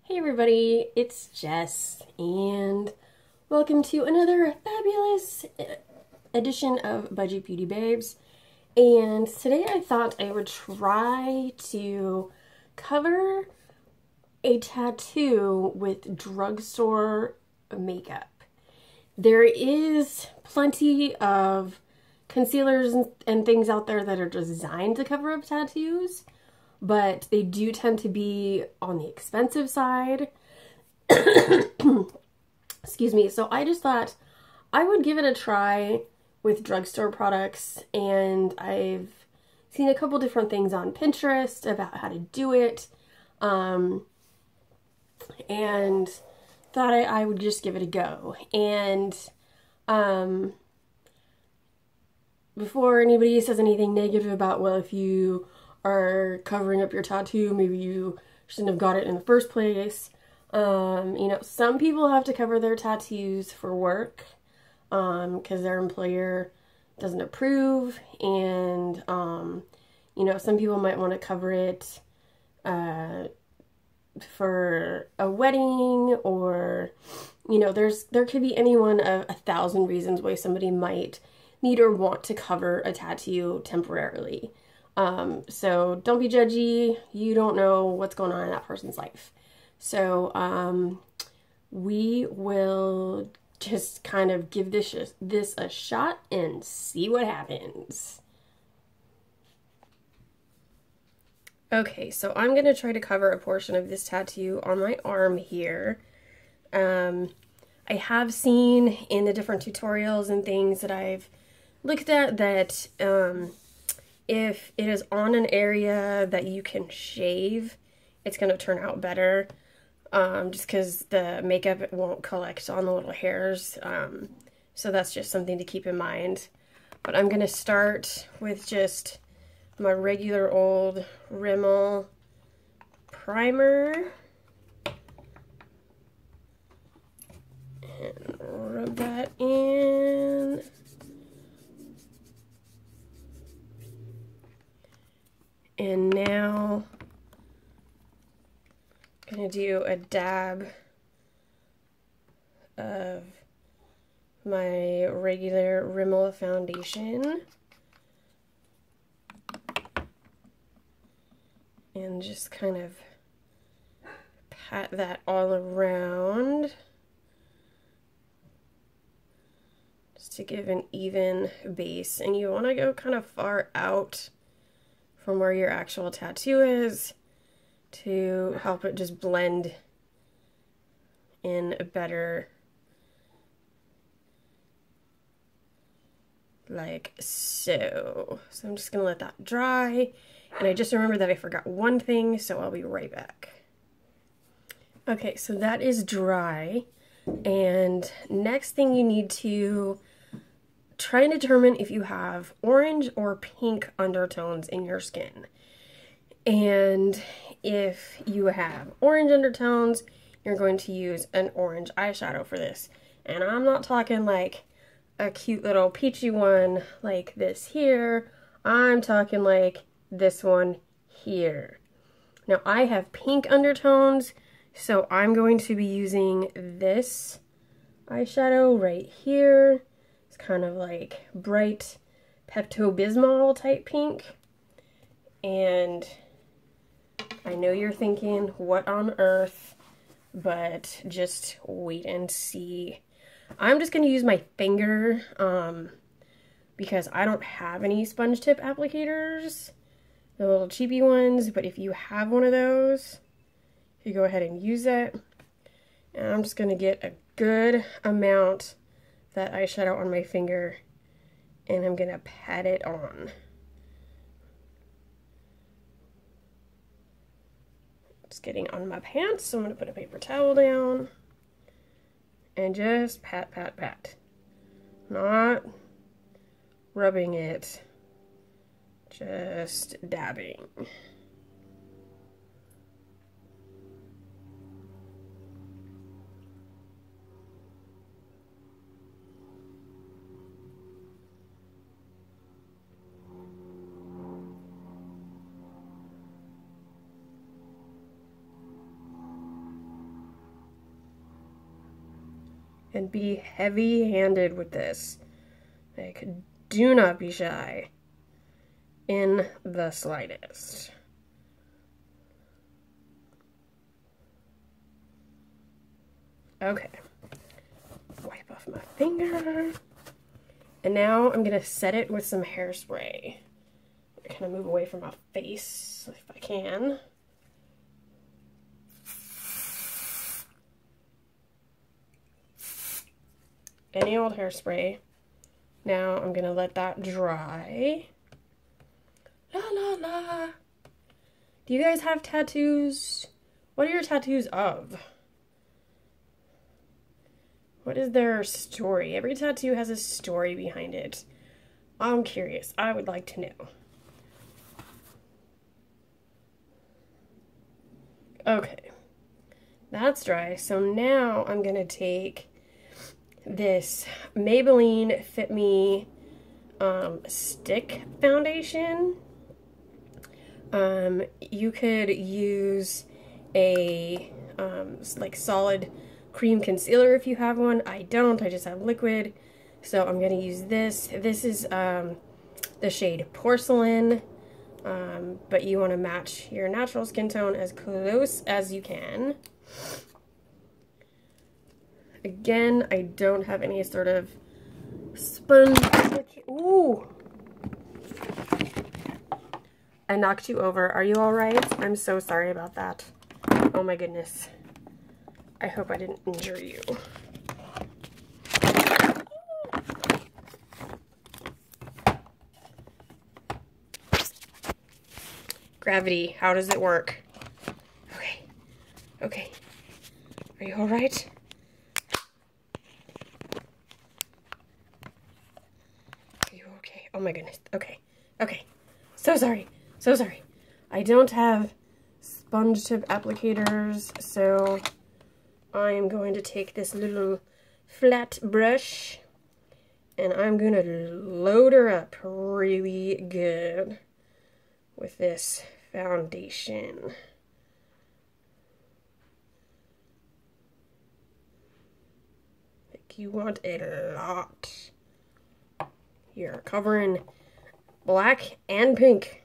Hey everybody, it's Jess, and welcome to another fabulous edition of Budgie Beauty Babes. And today I thought I would try to cover a tattoo with drugstore makeup. There is plenty of concealers and things out there that are designed to cover up tattoos, but they do tend to be on the expensive side. Excuse me. So I just thought I would give it a try with drugstore products, and I've seen a couple different things on Pinterest about how to do it, and thought I would just give it a go. And before anybody says anything negative about, well, if you are covering up your tattoo, maybe you shouldn't have got it in the first place. Some people have to cover their tattoos for work because their employer doesn't approve, and some people might want to cover it for a wedding, or there could be any one of 1,000 reasons why somebody might need or want to cover a tattoo temporarily. So don't be judgy. You don't know what's going on in that person's life. So we will just kind of give this a shot and see what happens. Okay, so I'm going to try to cover a portion of this tattoo on my arm here. I have seen in the different tutorials and things that I've looked at that if it is on an area that you can shave, it's going to turn out better, just because the makeup won't collect on the little hairs. So that's just something to keep in mind. But I'm going to start with just my regular old Rimmel primer. And rub that in. And now I'm going to do a dab of my regular Rimmel foundation. And just kind of pat that all around, just to give an even base. And you want to go kind of far out from where your actual tattoo is to help it just blend in better, like so. So I'm just gonna let that dry, and I just remembered that I forgot one thing, so I'll be right back. Okay, so that is dry, and next thing you need to try and determine if you have orange or pink undertones in your skin. And if you have orange undertones, you're going to use an orange eyeshadow for this. And I'm not talking like a cute little peachy one like this here. I'm talking like this one here. Now I have pink undertones, so I'm going to be using this eyeshadow right here. Kind of like bright Pepto-Bismol type pink. And I know you're thinking, what on earth? But just wait and see. I'm just going to use my finger because I don't have any sponge tip applicators, the little cheapy ones. But if you have one of those, you go ahead and use it. And I'm just going to get a good amount that eyeshadow on my finger, and I'm gonna pat it on. It's getting on my pants, so I'm gonna put a paper towel down and just pat, pat, pat. Not rubbing it, just dabbing. and be heavy-handed with this. Like, do not be shy in the slightest. Okay. Wipe off my finger. And now I'm gonna set it with some hairspray. Kind of move away from my face if I can. Any old hairspray. Now I'm gonna let that dry. La la la. Do you guys have tattoos? What are your tattoos of? What is their story? Every tattoo has a story behind it. I'm curious. I would like to know. Okay. That's dry. So now I'm going to take this Maybelline Fit Me stick foundation. You could use a like solid cream concealer if you have one. I don't. I just have liquid. So I'm going to use this. This is the shade Porcelain. But you want to match your natural skin tone as close as you can. Again, I don't have any sort of sponge. Ooh! I knocked you over. Are you alright? I'm so sorry about that. Oh my goodness. I hope I didn't injure you. Gravity, how does it work? Okay. Okay. Are you alright? Are you okay? Oh my goodness. Okay. Okay. So sorry. So sorry. I don't have sponge tip applicators, so I'm going to take this little flat brush and I'm going to load her up really good with this foundation. Like, you want a lot. You're covering black and pink.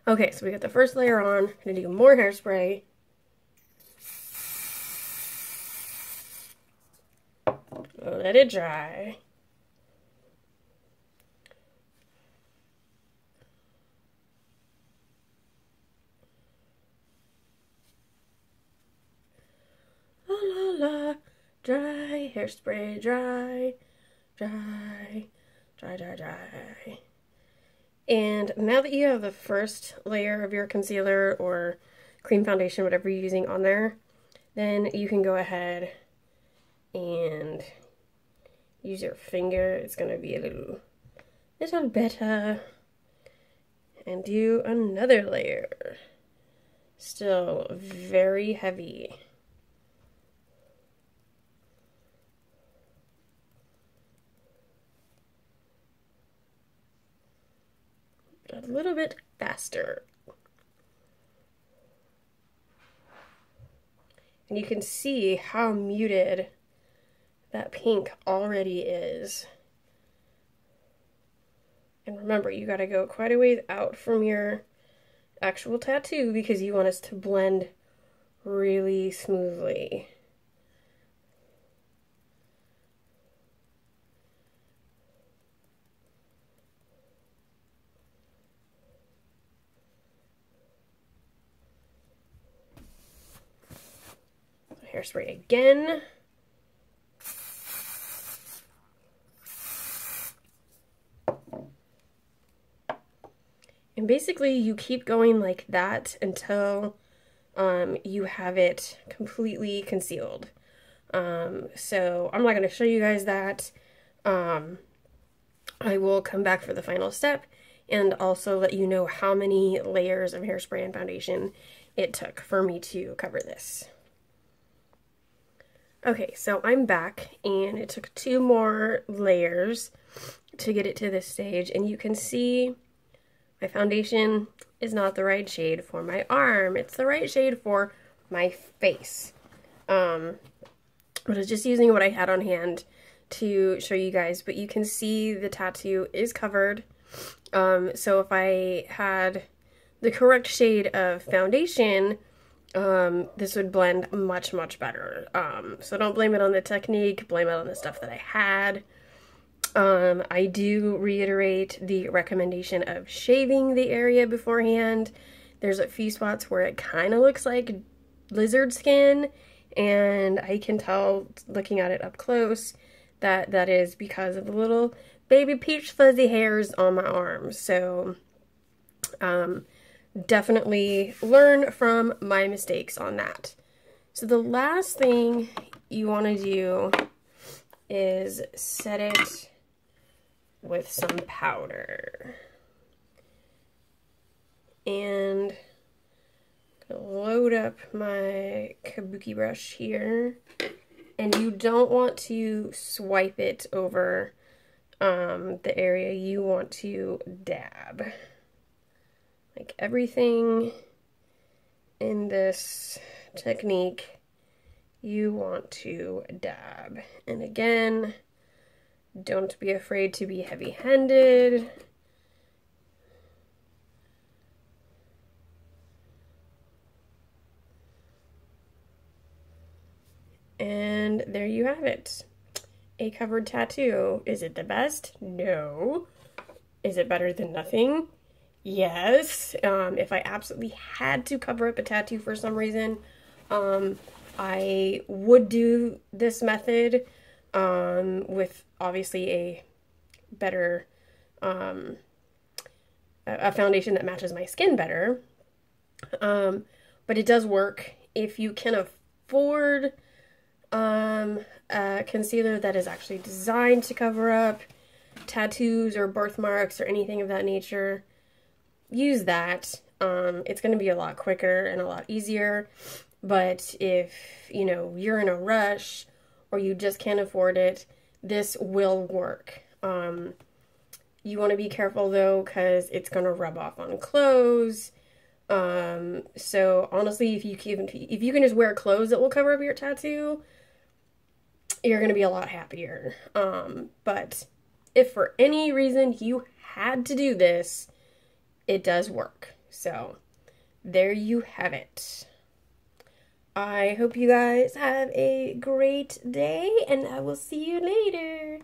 Okay, so we got the first layer on. I'm gonna do more hairspray. Let it dry. La la la, dry, hairspray, dry, dry, dry, dry, dry. And now that you have the first layer of your concealer or cream foundation, whatever you're using on there, then you can go ahead and use your finger. It's going to be a little better. And do another layer. Still very heavy. A little bit faster. And you can see how muted that pink already is. And remember, you gotta go quite a ways out from your actual tattoo because you want us to blend really smoothly. Hairspray again. And basically you keep going like that until you have it completely concealed. So I'm not going to show you guys that. I will come back for the final step and also let you know how many layers of hairspray and foundation it took for me to cover this. Okay, so I'm back and it took 2 more layers to get it to this stage, and you can see my foundation is not the right shade for my arm. It's the right shade for my face. But I was just using what I had on hand to show you guys, but you can see the tattoo is covered. So if I had the correct shade of foundation, this would blend much, much better. So don't blame it on the technique, blame it on the stuff that I had. I do reiterate the recommendation of shaving the area beforehand. There's a few spots where it kind of looks like lizard skin, and I can tell looking at it up close that that is because of the little baby peach fuzzy hairs on my arms. So, definitely learn from my mistakes on that. So the last thing you want to do is set it with some powder. And I'm gonna load up my kabuki brush here. And you don't want to swipe it over the area. You want to dab. Like everything in this technique, you want to dab. And again, don't be afraid to be heavy-handed. And there you have it. A covered tattoo. Is it the best? No. Is it better than nothing? Yes. If I absolutely had to cover up a tattoo for some reason, I would do this method with obviously a better, a foundation that matches my skin better. But it does work if you can afford a concealer that is actually designed to cover up tattoos or birthmarks or anything of that nature. Use that. It's going to be a lot quicker and a lot easier. But if, you know, you're in a rush or you just can't afford it, this will work. You want to be careful though, because it's going to rub off on clothes. So honestly, if you can just wear clothes that will cover up your tattoo, you're going to be a lot happier. But if for any reason you had to do this, it does work. So there you have it. I hope you guys have a great day, and I will see you later.